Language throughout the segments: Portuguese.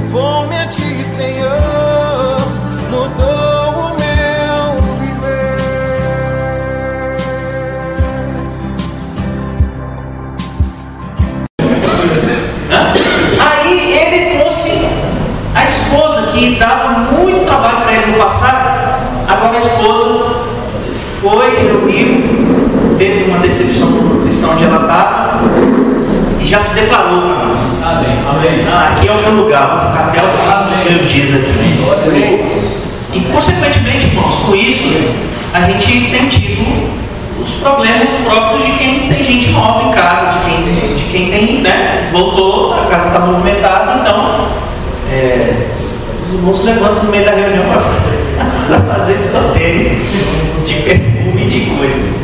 Levou-me a ti, Senhor, mudou o meu viver. Aí ele trouxe a esposa, que dava muito trabalho para ele no passado. Agora a esposa foi, reuniu, teve uma decepção com a questão onde ela estava e já se declarou para nós. Amém. Amém. Aqui é o meu lugar, vou ficar até o final dos meus dias aqui. E consequentemente, irmãos, com isso a gente tem tido os problemas próprios de quem tem gente nova em casa, de quem tem, né, voltou, a casa está movimentada, então os irmãos levantam no meio da reunião para fazer sorteio de perfume e de coisas.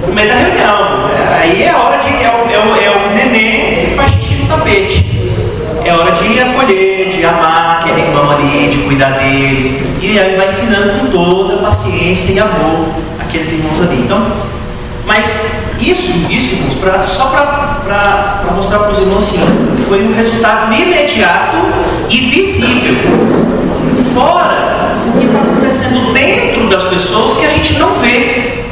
No meio da reunião. Aí é hora de. É o neném que faz xixi no tapete. É hora de acolher, de amar aquele irmão ali, de cuidar dele. E aí vai ensinando com toda paciência e amor aqueles irmãos ali. Então, mas isso irmãos, só para mostrar para os irmãos assim, foi um resultado imediato e visível. Fora o que está acontecendo dentro das pessoas que a gente não vê.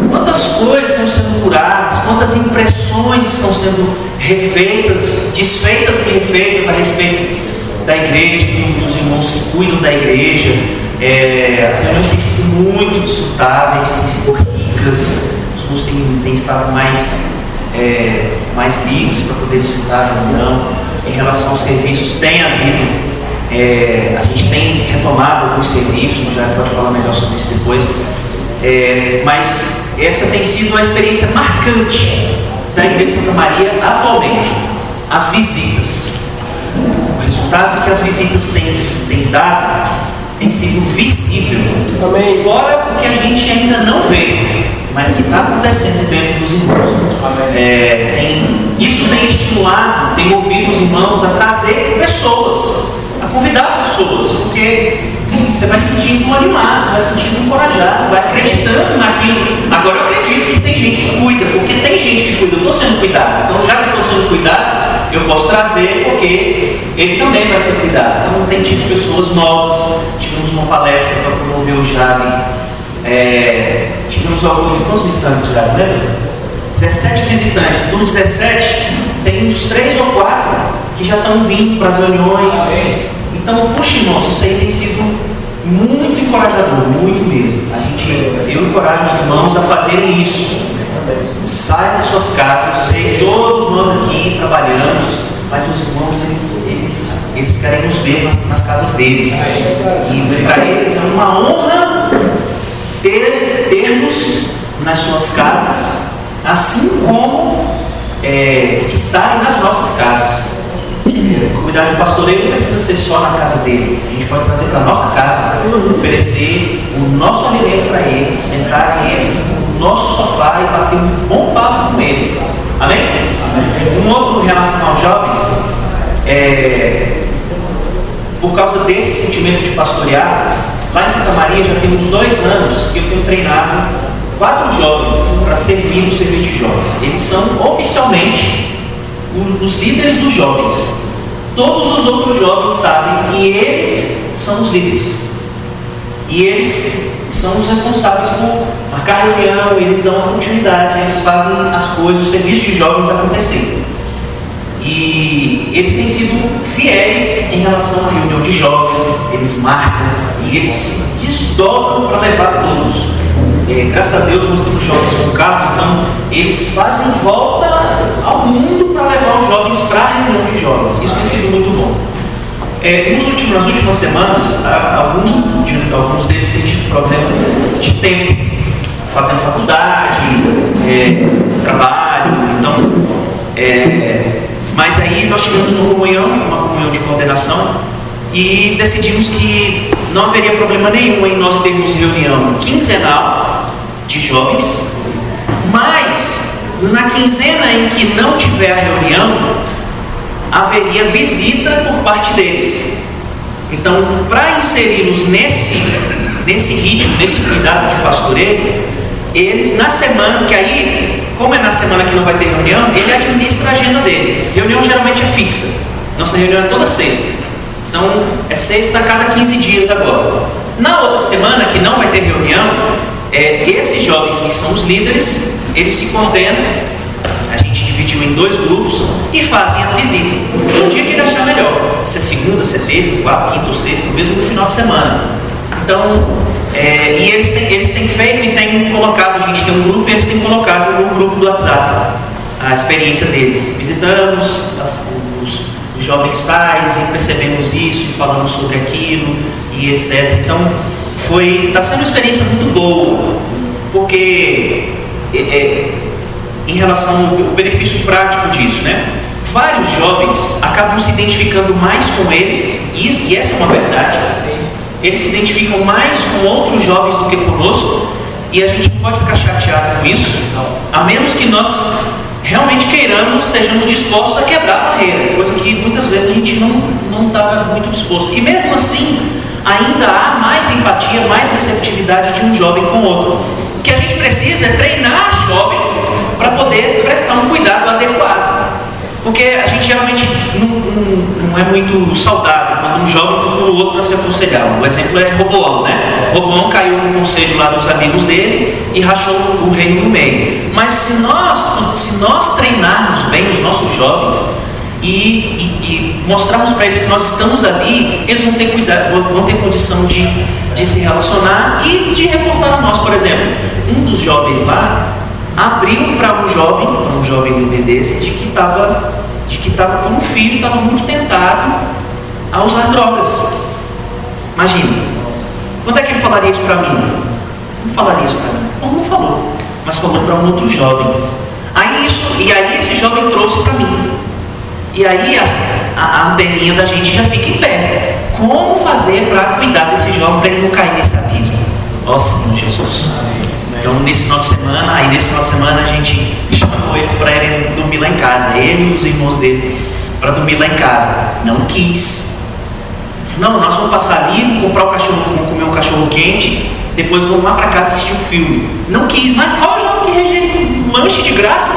Quantas coisas estão sendo curadas, quantas impressões estão sendo refeitas, desfeitas e refeitas a respeito da igreja, dos irmãos que cuidam da igreja. As reuniões têm sido muito desfrutáveis, têm sido ricas, os irmãos têm estado mais livres para poder desfrutar a reunião. Em relação aos serviços, tem havido, a gente tem retomado alguns serviços, já pode falar melhor sobre isso depois, mas essa tem sido a experiência marcante da Igreja Santa Maria atualmente, as visitas. O resultado que as visitas têm dado tem sido visível. Amém. Fora o que a gente ainda não vê, mas que está acontecendo dentro dos irmãos. Isso tem estimulado, tem movido os irmãos a trazer pessoas, a convidar pessoas, porque você vai sentindo animado, você vai sentindo encorajado, vai acreditando naquilo. Agora eu acredito que tem gente que cuida, porque tem gente que cuida, eu estou sendo cuidado. Então já que eu estou sendo cuidado, eu posso trazer, porque ele também vai ser cuidado. Então tem tido pessoas novas. Tivemos uma palestra para promover o Jovem. Tivemos quantos visitantes de Jovem, lembra? 17 visitantes. Dos 17, tem uns 3 ou 4 que já estão vindo para as reuniões. Então, puxa, irmãos, isso aí tem sido muito encorajador, muito mesmo. Eu encorajo os irmãos a fazerem isso. Saiam das suas casas. Eu sei, todos nós aqui trabalhamos, mas os irmãos, eles querem nos ver nas casas deles. E para eles é uma honra ter-nos nas suas casas, assim como estarem nas nossas casas. Cuidar de pastoreio não precisa ser só na casa dele. A gente pode trazer para a nossa casa, oferecer o nosso alimento para eles, sentarem eles no nosso sofá e bater um bom papo com eles. Amém? Um outro em relação aos jovens, por causa desse sentimento de pastorear, lá em Santa Maria já tem uns 2 anos que eu tenho treinado 4 jovens para servir no serviço de jovens. Eles são oficialmente os líderes dos jovens. Todos os outros jovens sabem que eles são os líderes e eles são os responsáveis por marcar reunião, eles dão a continuidade, eles fazem as coisas, o serviço de jovens acontecer. E eles têm sido fiéis em relação à reunião de jovens, eles marcam e eles se desdobram para levar todos. Graças a Deus nós temos jovens com carro, então eles fazem volta ao mundo para levar os jovens para a reunião de jovens. Isso tem sido muito bom. Nas últimas semanas, alguns deles têm tido problema de tempo, fazendo faculdade, trabalho, então, mas aí nós tivemos uma comunhão de coordenação e decidimos que não haveria problema nenhum em nós termos reunião quinzenal de jovens, mas na quinzena em que não tiver a reunião, haveria visita por parte deles. Então, para inseri-los nesse ritmo, nesse cuidado de pastoreio, eles na semana, que aí, como é na semana que não vai ter reunião, ele administra a agenda dele. Reunião geralmente é fixa. Nossa reunião é toda sexta. Então, é sexta a cada 15 dias agora. Na outra semana, que não vai ter reunião, esses jovens que são os líderes, eles se coordenam, a gente dividiu em 2 grupos e fazem as visitas. Um dia que ele achar melhor, se é segunda, se é terça, quarta, quinta ou sexta, mesmo no final de semana. Então, e eles têm feito e têm colocado, a gente tem um grupo e eles têm colocado no grupo do WhatsApp a experiência deles. Visitamos os jovens tais e percebemos isso, e falamos sobre aquilo e etc. Então, está sendo uma experiência muito boa, porque em relação ao benefício prático disso, né? Vários jovens acabam se identificando mais com eles, e essa é uma verdade. Eles se identificam mais com outros jovens do que conosco, e a gente não pode ficar chateado com isso, a menos que nós realmente queiramos, estejamos dispostos a quebrar a barreira, coisa que muitas vezes a gente não está muito disposto. E mesmo assim, ainda há mais empatia, mais receptividade de um jovem com o outro. O que a gente precisa é treinar jovens para poder prestar um cuidado adequado. Porque a gente geralmente não é muito saudável quando um jovem procura o outro para se aconselhar. O exemplo é Roboão, né? Roboão caiu no conselho lá dos amigos dele e rachou o reino no meio. Mas se nós treinarmos bem os nossos jovens e mostrarmos para eles que nós estamos ali, eles vão ter cuidado, vão ter condição de se relacionar e de reportar a nós. Por exemplo, um dos jovens lá abriu para um jovem líder desse, de que estava com um filho, estava muito tentado a usar drogas. Imagina, quando é que ele falaria isso para mim? Não falaria isso para mim. Não falou, mas falou para um outro jovem. Aí esse jovem trouxe para mim. E aí a anteninha da gente já fica em pé. Como fazer para cuidar desse jovem para ele não cair nesse abismo? Ó Senhor Jesus. Então nesse final de semana a gente chamou eles para irem dormir lá em casa, ele e os irmãos dele, para dormir lá em casa. Não quis. Não, nós vamos passar ali, vamos comer um cachorro quente, depois vamos lá para casa assistir um filme. Não quis. Mas qual jovem que rejeita um lanche de graça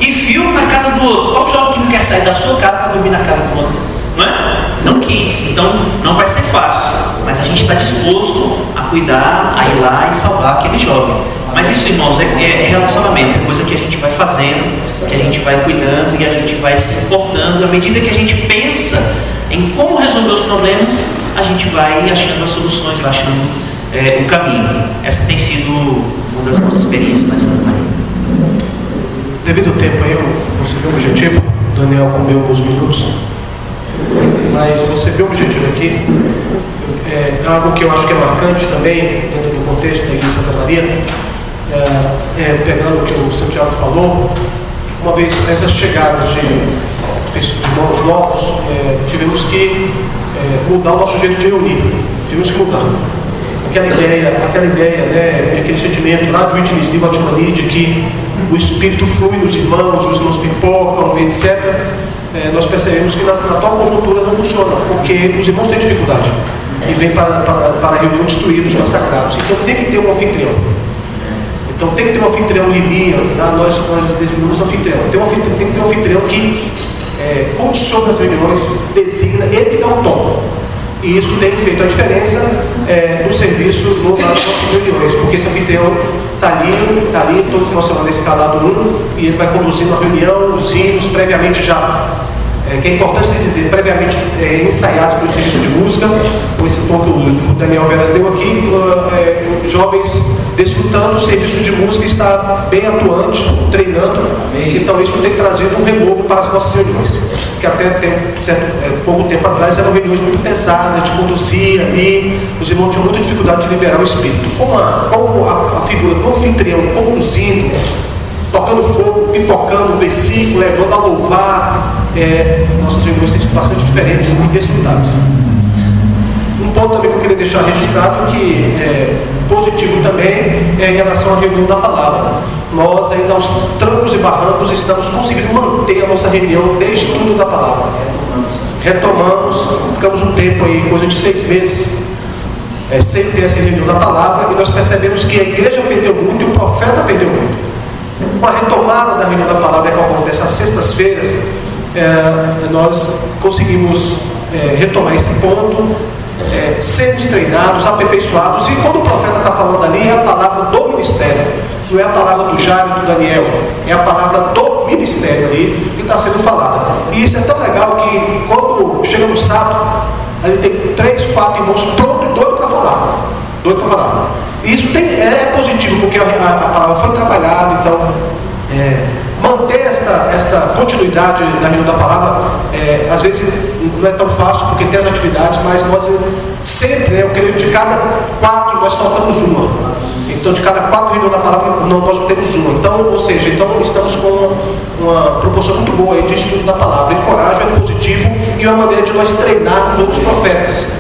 e filme na casa do outro? Qual jovem que não quer sair da sua casa para dormir na casa do outro? Não é? Não quis. Então não vai ser fácil, mas a gente está disposto a cuidar, a ir lá e salvar aquele jovem. Mas isso, irmãos, é relacionamento, é coisa que a gente vai fazendo, que a gente vai cuidando e a gente vai se importando. À medida que a gente pensa em como resolver os problemas, a gente vai achando as soluções, vai achando o caminho. Essa tem sido uma das nossas experiências na Santa Maria. Devido ao tempo aí, eu consegui o objetivo. O Daniel comeu alguns minutos, mas você vê o objetivo aqui. Algo que eu acho que é marcante também, dentro do contexto da Igreja Santa Maria, pegando o que o Santiago falou, uma vez essas chegadas de irmãos novos, tivemos que mudar o nosso jeito de reunir, tivemos que mudar. Aquela ideia, né, aquele sentimento lá do Ritmismo Atmani, de que o Espírito flui nos irmãos, os irmãos pipocam, etc. Nós percebemos que na atual conjuntura não funciona, porque os irmãos têm dificuldade e vêm para a reunião destruídos, massacrados. Então tem que ter um anfitrião. Então tem que ter um anfitrião liminha, nós designamos anfitrião. Tem que ter um anfitrião que condiciona as reuniões, designa, ele que dá um tom. E isso tem feito a diferença no serviço, nas nossas reuniões, porque esse anfitrião está ali, todo final de semana escalado e ele vai conduzindo a reunião, os hinos previamente já, que é importante se dizer, previamente ensaiados pelo serviço de música, com esse tom que o Daniel Veras deu aqui, jovens desfrutando o serviço de música, está bem atuante, treinando. Amém. Então isso tem trazido um renovo para as nossas reuniões, que até pouco tempo atrás eram reuniões muito pesadas, de conduzir ali, os irmãos tinham muita dificuldade de liberar o Espírito. Como a figura do anfitrião conduzindo, tocando fogo, pipocando o versículo, levando a louvar, nossas reuniões têm sido bastante diferentes e desfrutáveis. Um ponto também que eu queria deixar registrado, que é positivo também, é em relação à reunião da palavra. Nós ainda aos trancos e barrancos estamos conseguindo manter a nossa reunião de estudo da palavra. Retomamos, ficamos um tempo aí, coisa de 6 meses, sem ter essa reunião da palavra, e nós percebemos que a igreja perdeu muito e o profeta perdeu muito. Com a retomada da reunião da palavra que acontece às sextas-feiras, nós conseguimos retomar esse ponto, sermos treinados, aperfeiçoados, e quando o profeta está falando ali, é a palavra do ministério, não é a palavra do Jairo e do Daniel, é a palavra do ministério ali que está sendo falada. E isso é tão legal que quando chega no sábado, ali tem 3, 4 irmãos prontos e doidos para falar. Doido para falar. E isso é positivo, porque a palavra foi trabalhada, então manter esta continuidade da reunião da palavra, às vezes não é tão fácil, porque tem as atividades, mas nós sempre, eu creio, de cada 4 nós faltamos uma. Então, de cada 4 reuniões da palavra, nós temos uma. Então, ou seja, estamos com uma proporção muito boa aí de estudo da palavra. Encoraja, é positivo, e é uma maneira de nós treinarmos outros profetas.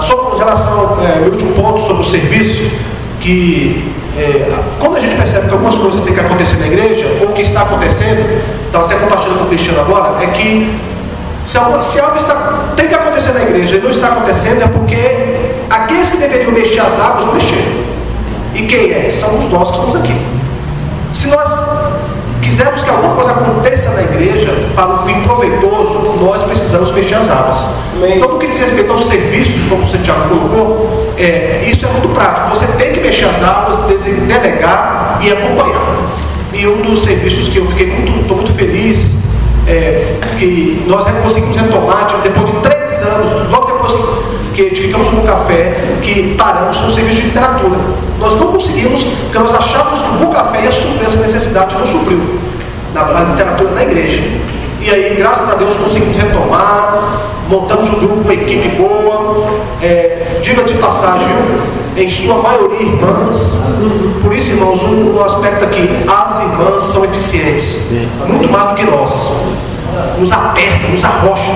Sobre relação ao meu último ponto, sobre o serviço, que quando a gente percebe que algumas coisas têm que acontecer na igreja, ou que está acontecendo, estava até compartilhando com o Cristiano agora, é que se algo tem que acontecer na igreja e não está acontecendo, é porque aqueles que deveriam mexer as águas não mexeram. E quem é? Somos nós que estamos aqui. Se nós quisermos que alguma coisa aconteça na igreja para um fim proveitoso, nós precisamos mexer as águas. Então, no que diz respeito aos serviços, como o Santiago colocou, isso é muito prático. Você tem que mexer as águas, delegar e acompanhar. E um dos serviços que eu estou muito feliz, que nós conseguimos retomar depois de 3 anos, logo depois que edificamos no café, que paramos com o serviço de literatura. Nós não conseguimos, porque nós achávamos que o Bom Café ia suprir essa necessidade, não supriu a literatura na igreja. E aí, graças a Deus, conseguimos retomar, montamos um grupo, uma equipe boa, diga de passagem, em sua maioria irmãs. Por isso, irmãos, um aspecto aqui, as irmãs são eficientes, muito mais do que nós. Nos aperta, nos arrocha,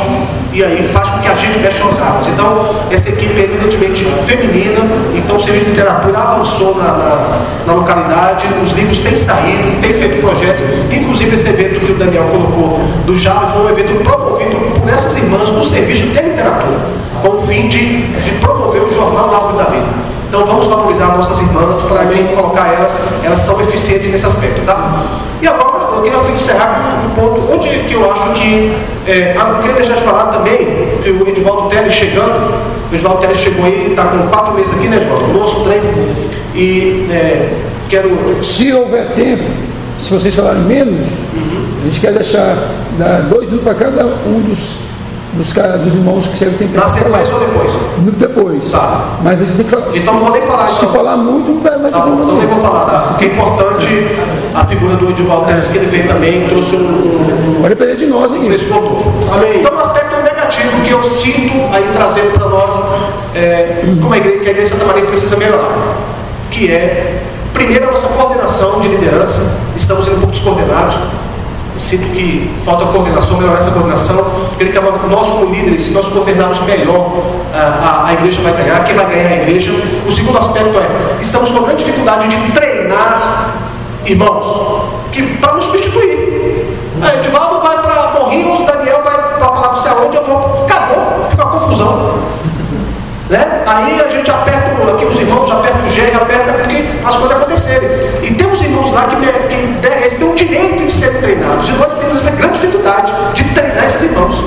e aí faz com que a gente mexa as águas. Então, essa equipe é evidentemente feminina. Então, o serviço de literatura avançou na localidade, os livros têm saído, têm feito projetos, inclusive esse evento que o Daniel colocou do Java foi um evento promovido por essas irmãs no serviço de literatura, com o fim de promover o jornal Árvore da Vida. Então, vamos valorizar nossas irmãs, para mim colocar elas estão eficientes nesse aspecto, tá? E agora eu queria encerrar com um ponto onde que eu acho que eu queria deixar de falar também que o Edivaldo Teles chegando. O Edivaldo Teles chegou aí, está com 4 meses aqui, né, Edivaldo? Conosco, treino. E quero. Se houver tempo, se vocês falarem menos, a gente quer dar 2 minutos para cada um dos irmãos que servem tempo. Na sequência ou depois? Depois. Tá. Mas aí você tem que falar. Então não vou nem falar. Se falar muito, vai tá bom, então nem vou falar. Porque é importante a figura do Edivaldo Teles, que ele veio também, trouxe vai depender de nós aqui. Amém. Então, um aspecto negativo que eu sinto aí trazendo para nós, como a igreja de Santa Maria precisa melhorar, que é, primeiro, a nossa coordenação de liderança. Estamos sendo um pouco descoordenados. Eu sinto que falta coordenação, melhorar essa coordenação. Eu creio que nós, como líderes, se nós coordenarmos melhor, a igreja vai ganhar. Quem vai ganhar é a igreja. O segundo aspecto estamos com grande dificuldade de treinar irmãos para nos substituir. Edivaldo vai para Morrinhos, Daniel vai para não sei aonde, eu vou. Acabou, fica uma confusão. Né? Aí a gente aperta aqui os irmãos, aperta o G, aperta porque as coisas acontecerem. E tem uns irmãos lá que eles têm o direito de serem treinados. E nós temos essa grande dificuldade de treinar esses irmãos.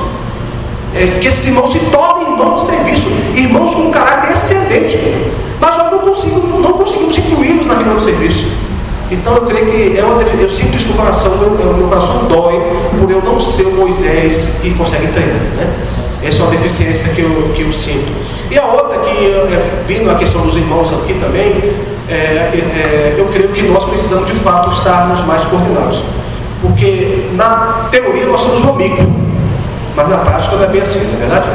Que esses irmãos se tornem irmãos de serviço, irmãos com um caráter excelente. Mas nós não conseguimos incluí-los na reunião de serviço. Então eu creio que eu sinto isso no coração, meu coração dói por eu não ser o Moisés que consegue treinar. Né? Essa é uma deficiência que eu sinto. E a outra, vindo a questão dos irmãos aqui também, eu creio que nós precisamos de fato estarmos mais coordenados. Porque na teoria nós somos um amigo, mas na prática não é bem assim, não é verdade?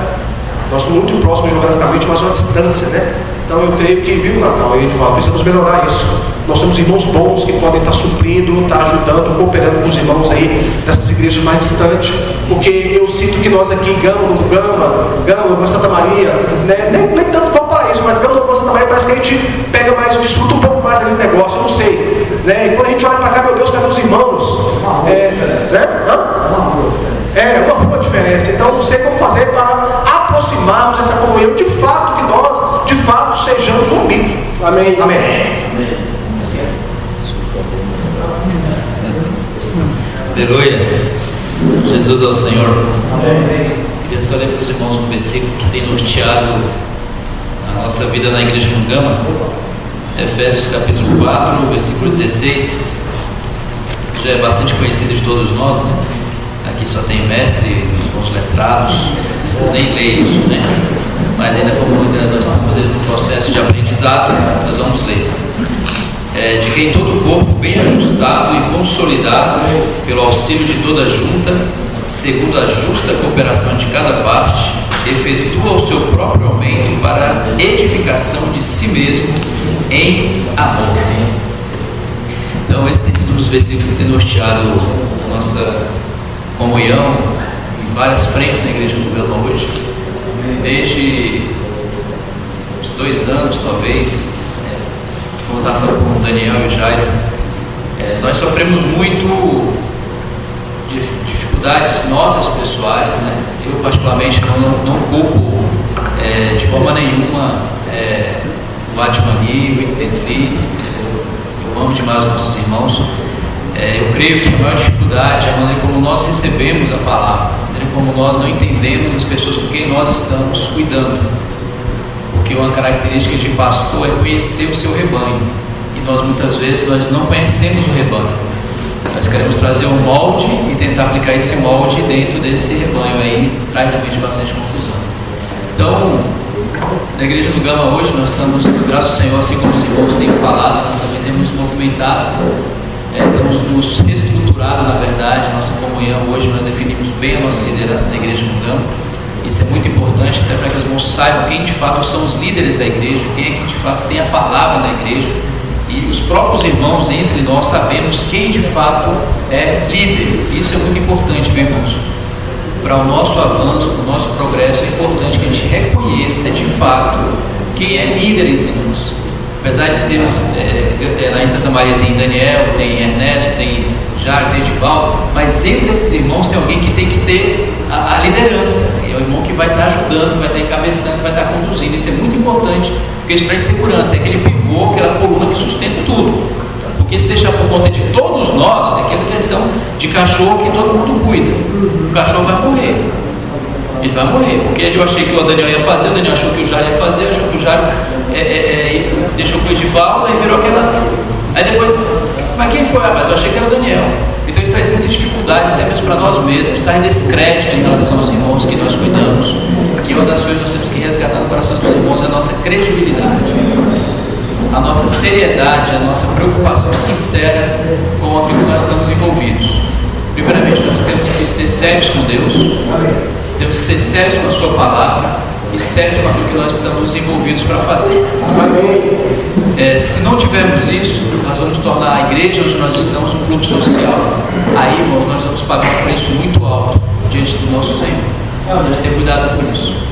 Nós somos muito próximos geograficamente, mas uma distância, né? Então eu creio que, viu, Natal e Edivaldo, precisamos melhorar isso. Nós temos irmãos bons que podem estar suprindo, estar ajudando, cooperando com os irmãos aí dessas igrejas mais distantes, porque eu sinto que nós aqui, Gama, Santa Maria, né, nem tanto vamos para isso, mas Gama, Santa Maria, parece que a gente pega mais, desfruta um pouco mais ali do negócio, eu não sei. Né? E quando a gente olha para cá, meu Deus, cadê os irmãos? Uma boa diferença. Então não sei como fazer para aproximarmos essa comunhão, de fato, que nós, de fato, sejamos um amigo. Amém. Amém. Aleluia. Jesus é o Senhor. Queria só ler para os irmãos um versículo que tem norteado a nossa vida na igreja no Gama. Efésios capítulo 4, versículo 16. Já é bastante conhecido de todos nós, né? Aqui só tem mestre, irmãos letrados, nem leem isso, né? Mas ainda como nós estamos no processo de aprendizado, nós vamos ler. De quem todo o corpo bem ajustado e consolidado pelo auxílio de toda a junta, segundo a justa cooperação de cada parte, efetua o seu próprio aumento para a edificação de si mesmo em amor. Então esse tem sido um dos versículos que tem norteado a nossa comunhão em várias frentes na igreja do Gama hoje, desde uns 2 anos talvez. Como eu estava falando com o Daniel e o Jairo, nós sofremos muito dificuldades nossas pessoais, né? Eu particularmente não culpo de forma nenhuma o Batmani, o Intensli. Eu amo demais os nossos irmãos. Eu creio que a maior dificuldade é a maneira como nós recebemos a palavra, a maneira como nós não entendemos as pessoas com quem nós estamos cuidando. Porque uma característica de pastor é conhecer o seu rebanho, e nós muitas vezes não conhecemos o rebanho. Nós queremos trazer um molde e tentar aplicar esse molde dentro desse rebanho, aí traz realmente bastante confusão. Então, na igreja do Gama hoje nós estamos, graças ao Senhor, assim como os irmãos têm falado, nós também temos nos movimentado, temos nos reestruturado, na verdade, nossa comunhão. Hoje nós definimos bem a nossa liderança na igreja do Gama. Isso é muito importante, até para que os irmãos saibam quem de fato são os líderes da igreja, quem é que de fato tem a palavra na igreja. E os próprios irmãos entre nós sabemos quem de fato é líder. Isso é muito importante, meus irmãos. Para o nosso avanço, para o nosso progresso, é importante que a gente reconheça de fato quem é líder entre nós. Apesar de termos, lá em Santa Maria tem Daniel, tem Ernesto, tem Jairo, tem Edivaldo, mas entre esses irmãos tem alguém que tem que ter a liderança. É o irmão que vai estar ajudando, vai estar encabeçando, vai estar conduzindo. Isso é muito importante, porque isso traz segurança, é aquele pivô, aquela coluna que sustenta tudo. Porque se deixar por conta de todos nós, é aquela questão de cachorro que todo mundo cuida. O cachorro vai morrer. Ele vai morrer, porque eu achei que o Daniel ia fazer, o Daniel achou que o Jairo ia fazer, achou que o Jairo deixou com o Edivaldo, aí virou aquela. Aí depois, mas quem foi? Mas eu achei que era o Daniel. Então isso traz muita dificuldade, até mesmo para nós mesmos, traz descrédito em relação aos irmãos que nós cuidamos. Que uma das coisas que nós temos que resgatar no coração dos irmãos é a nossa credibilidade, a nossa seriedade, a nossa preocupação sincera com aquilo que nós estamos envolvidos. Primeiramente, nós temos que ser sérios com Deus, temos que ser sérios com a sua palavra e sérios com aquilo que nós estamos envolvidos para fazer. Se não tivermos isso, nós vamos tornar a igreja onde nós estamos um clube social. Aí, irmãos, nós vamos pagar um preço muito alto diante do nosso Senhor. Nós temos que ter cuidado com isso.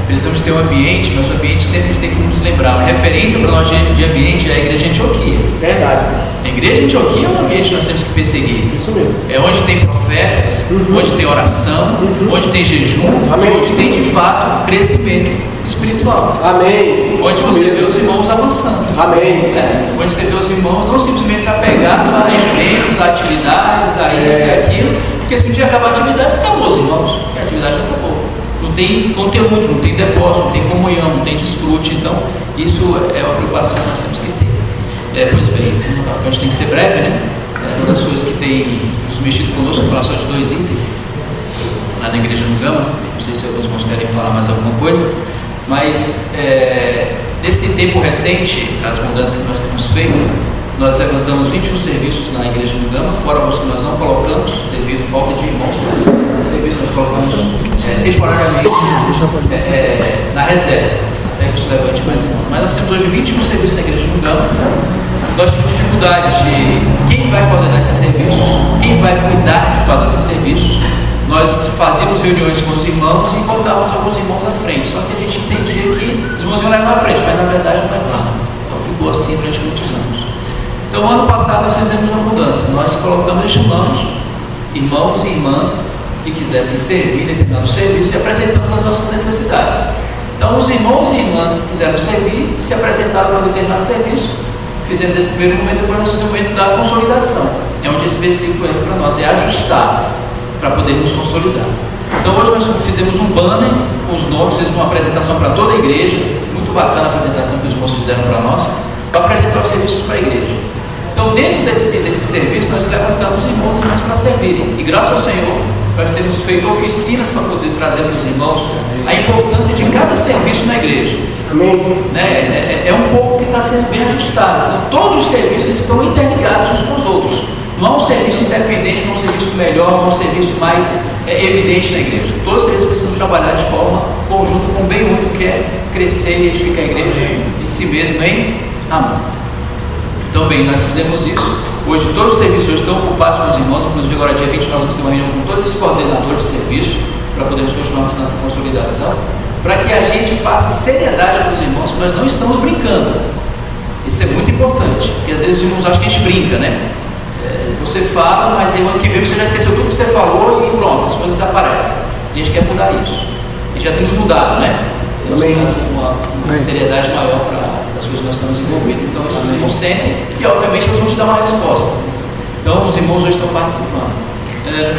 Precisamos ter um ambiente, mas o ambiente sempre tem que nos lembrar. Uma referência para nós de ambiente é a igreja de Antioquia. Verdade. A igreja de Antioquia é um ambiente que nós temos que perseguir. Isso mesmo. É onde tem profetas, onde tem oração, onde tem jejum, onde tem de fato crescimento espiritual. Amém. Onde você vê os irmãos avançando. Amém. Onde você vê os irmãos não simplesmente se apegar a eventos, a atividades, a isso e aquilo, porque se um dia acabar a atividade, acabou os irmãos, porque a atividade acabou. Não tem conteúdo, não tem depósito, não tem comunhão, não tem desfrute. Então, isso é uma preocupação que nós temos que ter. Pois bem, a gente tem que ser breve, né? Uma das coisas que tem nos mexido conosco, falar só de 2 itens lá na igreja no Gama. Não sei se alguns irmãos querem falar mais alguma coisa, mas nesse tempo recente, as mudanças que nós temos feito, nós levantamos 21 serviços na igreja do Gama, fora os que nós não colocamos devido à falta de irmãos. Esses serviços nós colocamos temporariamente na reserva, até que se levante mais irmãos. Mas nós temos hoje 21 serviços na igreja do Gama. Nós temos dificuldade de quem vai coordenar esses serviços, quem vai cuidar de fato desses serviços. Nós fazíamos reuniões com os irmãos e botávamos alguns irmãos à frente, só que a gente entendia que os irmãos iam levar à frente, mas na verdade não levavam. Então ficou assim durante muitos anos. Então, ano passado nós fizemos uma mudança, nós colocamos e chamamos irmãos e irmãs que quisessem servir em determinado serviço e apresentamos as nossas necessidades. Então, os irmãos e irmãs que quiseram servir se apresentaram para um determinado serviço, fizemos esse primeiro momento, depois nós fizemos o momento da consolidação. É onde esse versículo entra para nós, é ajustar, para podermos consolidar. Então hoje nós fizemos um banner com os nomes, fizemos uma apresentação para toda a igreja, muito bacana a apresentação que os irmãos fizeram para nós, para apresentar os serviços para a igreja. Então dentro desse serviço nós levantamos irmãos e irmãs para servirem, e graças ao Senhor nós temos feito oficinas para poder trazer para os irmãos a importância de cada serviço na igreja. Amém. Né? É um pouco que está sendo bem ajustado. Então todos os serviços eles estão interligados uns com os outros. Não há um serviço independente, não há um serviço melhor, não há um serviço mais evidente na igreja. Todos os serviços precisam trabalhar de forma conjunta com o bem único que é crescer e edificar a igreja em si mesmo em amor. Então, bem, nós fizemos isso. Hoje todos os serviços hoje estão ocupados com os irmãos, inclusive agora dia 20 nós vamos ter uma reunião com todos os coordenadores de serviço para podermos continuar nossa consolidação, para que a gente passe seriedade para os irmãos, que nós não estamos brincando. Isso é muito importante, porque às vezes os irmãos acham que a gente brinca, né? Você fala, mas aí o ano que vem você já esqueceu tudo que você falou e pronto, as coisas desaparecem. A gente quer mudar isso. A gente já temos mudado, né? Temos uma seriedade maior para as coisas que nós estamos envolvidos. Então, isso os irmãos sentem e, obviamente, eles vão te dar uma resposta. Então, os irmãos hoje estão participando.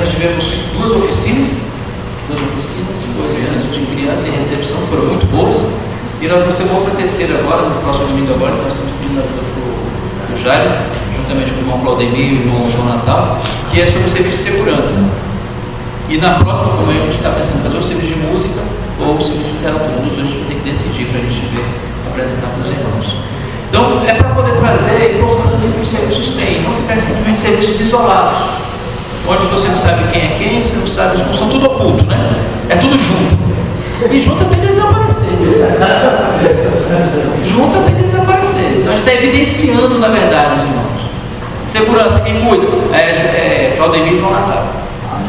Nós tivemos duas oficinas, 2 anos de criança e recepção, foram muito boas. E nós vamos ter uma outra terceira agora, no próximo domingo agora, nós estamos pedindo para o Jairo, juntamente com o irmão Claudemir e o irmão João Natal, que é sobre o serviço de segurança. E na próxima comunhão a gente está pensando em fazer o serviço de música ou o serviço de literatura. A gente vai ter que decidir para a gente ver, apresentar para os irmãos. Então, é para poder trazer a importância que os serviços têm, não ficarem simplesmente serviços isolados, onde você não sabe quem é quem, você não sabe, os são tudo oculto, né? É tudo junto. E junta tende a desaparecer. Junta tende a desaparecer. Então a gente está evidenciando, na verdade, os irmãos. Segurança, quem cuida? Claudemir e João Natal.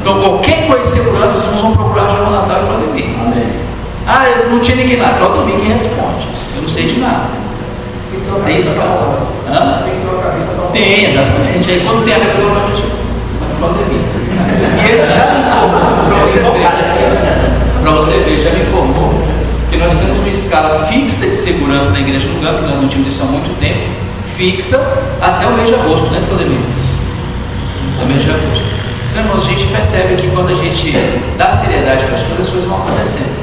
Então qualquer coisa de segurança, os irmãos vão procurar João Natal e Claudemir. Ah, eu não tinha ninguém lá. Claudemir que responde. Eu não sei de nada. Tem escala. Tem, exatamente. Aí quando tem a ver com a gente, Claudemir. E ele já me informou, para você ver, já me informou que nós temos uma escala fixa de segurança na igreja do Gama, que nós não tínhamos isso há muito tempo, fixa até o mês de agosto, né, Claudemir? Até o mês de agosto. Então, irmãos, a gente percebe que quando a gente dá seriedade para as coisas vão acontecendo.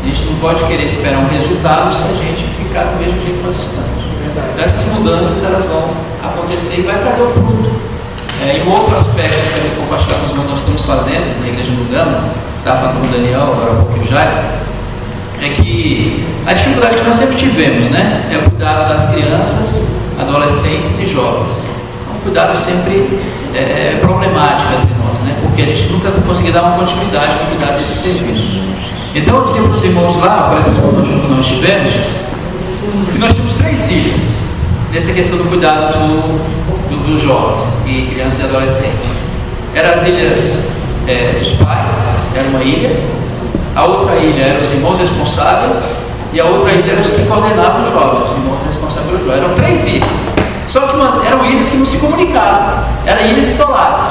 A gente não pode querer esperar um resultado se a gente ficar do mesmo jeito que nós estamos. Então, essas mudanças elas vão acontecer e vai trazer o fruto. E um outro aspecto que eu quero compartilhar com os irmãos que nós estamos fazendo na igreja do Gama, estava falando com o Daniel agora há pouco já, é que a dificuldade que nós sempre tivemos, né, é o cuidado das crianças, adolescentes e jovens. É um cuidado sempre problemático entre nós, né, porque a gente nunca conseguiu dar uma continuidade no cuidado desses serviços. Então eu disse para os irmãos lá, falei para os irmãos que nós tivemos, que nós tínhamos 3 ilhas nessa questão do cuidado dos jovens e crianças e adolescentes. Eram as ilhas dos pais, era uma ilha, a outra ilha eram os irmãos responsáveis e a outra ilha eram os que coordenavam os jovens, os irmãos responsáveis pelos jovens. Eram 3 ilhas, só que eram ilhas que não se comunicavam, eram ilhas isoladas.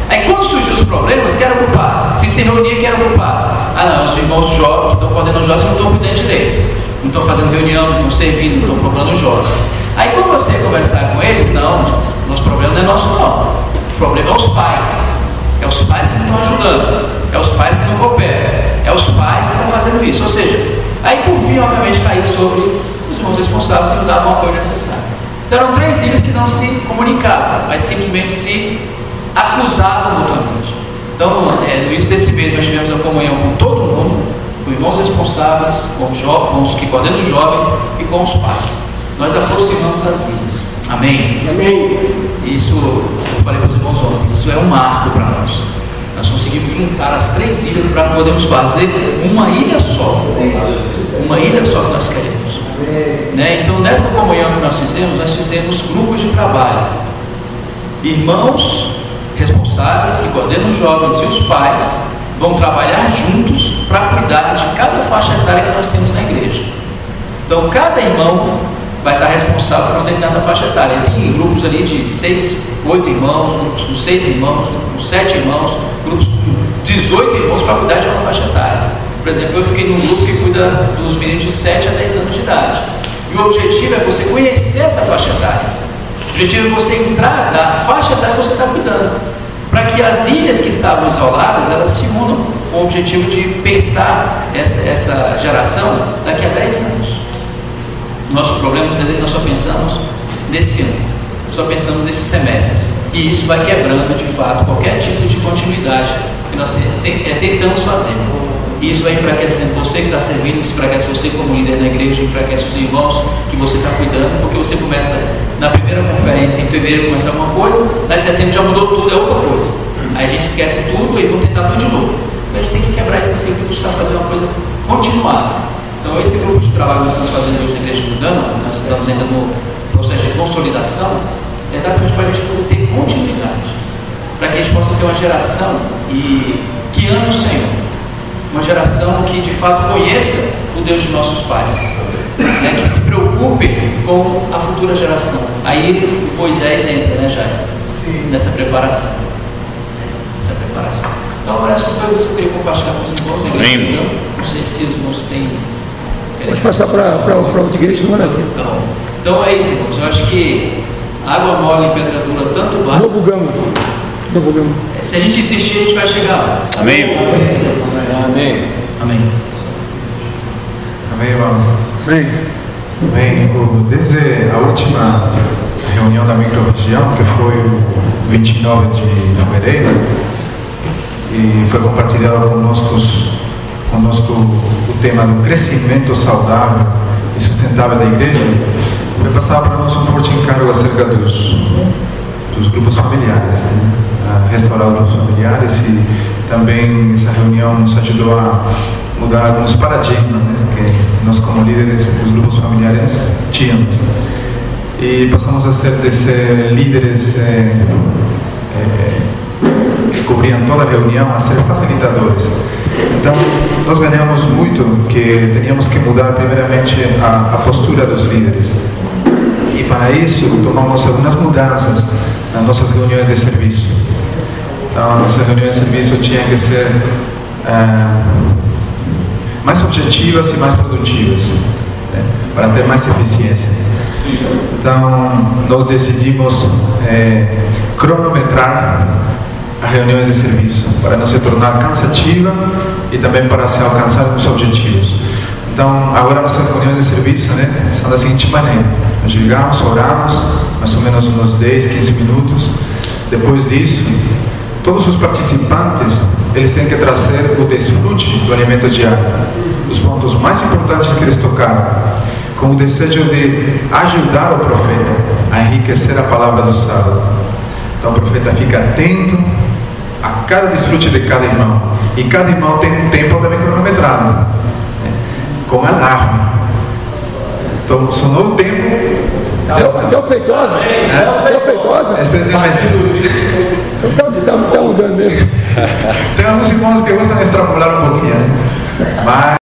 Aí quando surgiu os problemas, quem era o culpado? Se reunia, quem era o culpado? Ah não, os irmãos jovens que estão coordenando os jovens não estão cuidando direito, não estão fazendo reunião, não estão servindo, não estão procurando os jovens. Aí quando você conversar com eles, não, nosso problema não é nosso não, o problema é os pais. É os pais que não estão ajudando, é os pais que não cooperam, é os pais que estão fazendo isso. Ou seja, aí por fim, obviamente, caiu sobre os irmãos responsáveis que não davam o apoio necessário. Então eram 3 ilhas que não se comunicavam, mas simplesmente se acusavam mutuamente. Então, no início desse mês, nós tivemos a comunhão com todo mundo, com irmãos responsáveis, com os que coordenam os jovens e com os pais. Nós aproximamos as ilhas. Amém? Amém. Isso, eu falei para os irmãos ontem, isso é um marco para nós. Nós conseguimos juntar as 3 ilhas para podermos fazer uma ilha só. Uma ilha só que nós queremos. Né? Então, nessa comunhão que nós fizemos grupos de trabalho. Irmãos responsáveis que coordenam os jovens e os pais vão trabalhar juntos para cuidar de cada faixa etária que nós temos na igreja. Então, cada irmão vai estar responsável por uma determinada faixa etária. Tem grupos ali de 6, 8 irmãos, grupos com 6 irmãos, grupos com 7 irmãos, grupos com 18 irmãos para cuidar de uma faixa etária. Por exemplo, eu fiquei num grupo que cuida dos meninos de 7 a 10 anos de idade. E o objetivo é você conhecer essa faixa etária. O objetivo é você entrar na faixa etária que você está cuidando, para que as ilhas que estavam isoladas, elas se unam com o objetivo de pensar essa geração daqui a 10 anos. O nosso problema é que nós só pensamos nesse ano, só pensamos nesse semestre, e isso vai quebrando de fato qualquer tipo de continuidade que nós tentamos fazer. E isso vai enfraquecendo você que está servindo, enfraquece você como líder da igreja, enfraquece os irmãos que você está cuidando, porque você começa na primeira conferência, em fevereiro começa alguma coisa, daí em setembro já mudou tudo, é outra coisa. Aí a gente esquece tudo e vamos tentar tudo de novo. Então a gente tem que quebrar esse ciclo e buscar fazer uma coisa continuada. Então esse grupo de trabalho que nós estamos fazendo hoje na Igreja de Mudama, nós estamos ainda no processo de consolidação, é exatamente para a gente poder ter continuidade, para que a gente possa ter uma geração que ame o Senhor, uma geração que de fato conheça o Deus de nossos pais, né, que se preocupe com a futura geração. Aí Moisés entra, né, Jair? Nessa preparação. Então, essas coisas que eu queria compartilhar com os irmãos. Não sei se os irmãos têm. Pode passar para outra igreja, não é? Então é isso, irmãos. Eu acho que água mole e pedra dura tanto vale. Novo Gamo. Se a gente insistir, a gente vai chegar lá. Amém. Amém. Amém. Amém, irmãos. Amém. Bem, desde a última reunião da micro-região, que foi o 29 de fevereiro, e foi compartilhado conosco o tema do crescimento saudável e sustentável da igreja, foi passado para nós um forte encargo acerca dos grupos familiares, né? A restaurar os grupos familiares, e também essa reunião nos ajudou a mudar alguns paradigmas, né, que nós como líderes dos grupos familiares tínhamos, e passamos a ser líderes que cobriam toda a reunião, a ser facilitadores. Então nós ganhamos muito, que teníamos que mudar primeiramente a postura dos líderes, e para isso tomamos algumas mudanças nas nossas reuniões de serviço. Então as nossas reuniões de serviço tinham que ser mais objetivas e mais produtivas, né, para ter mais eficiência. Então nós decidimos cronometrar as reuniões de serviço para não se tornar cansativa e também para se alcançar os objetivos. Então agora nossas reuniões de serviço, né, são da seguinte maneira: nós chegamos, oramos mais ou menos uns 10, 15 minutos. Depois disso, todos os participantes, eles têm que trazer o desfrute do alimento diário, os pontos mais importantes que eles tocaram, com o desejo de ajudar o profeta a enriquecer a palavra do sábado. Então o profeta fica atento a cada desfrute de cada irmão, e cada irmão tem um tempo também cronometrado, né, com alarme. Então sonou o tempo. Até o Feitosa. Até o Feitosa. Então está mudando mesmo. Tem alguns irmãos que gostam de extrapolar um pouquinho, né? Mas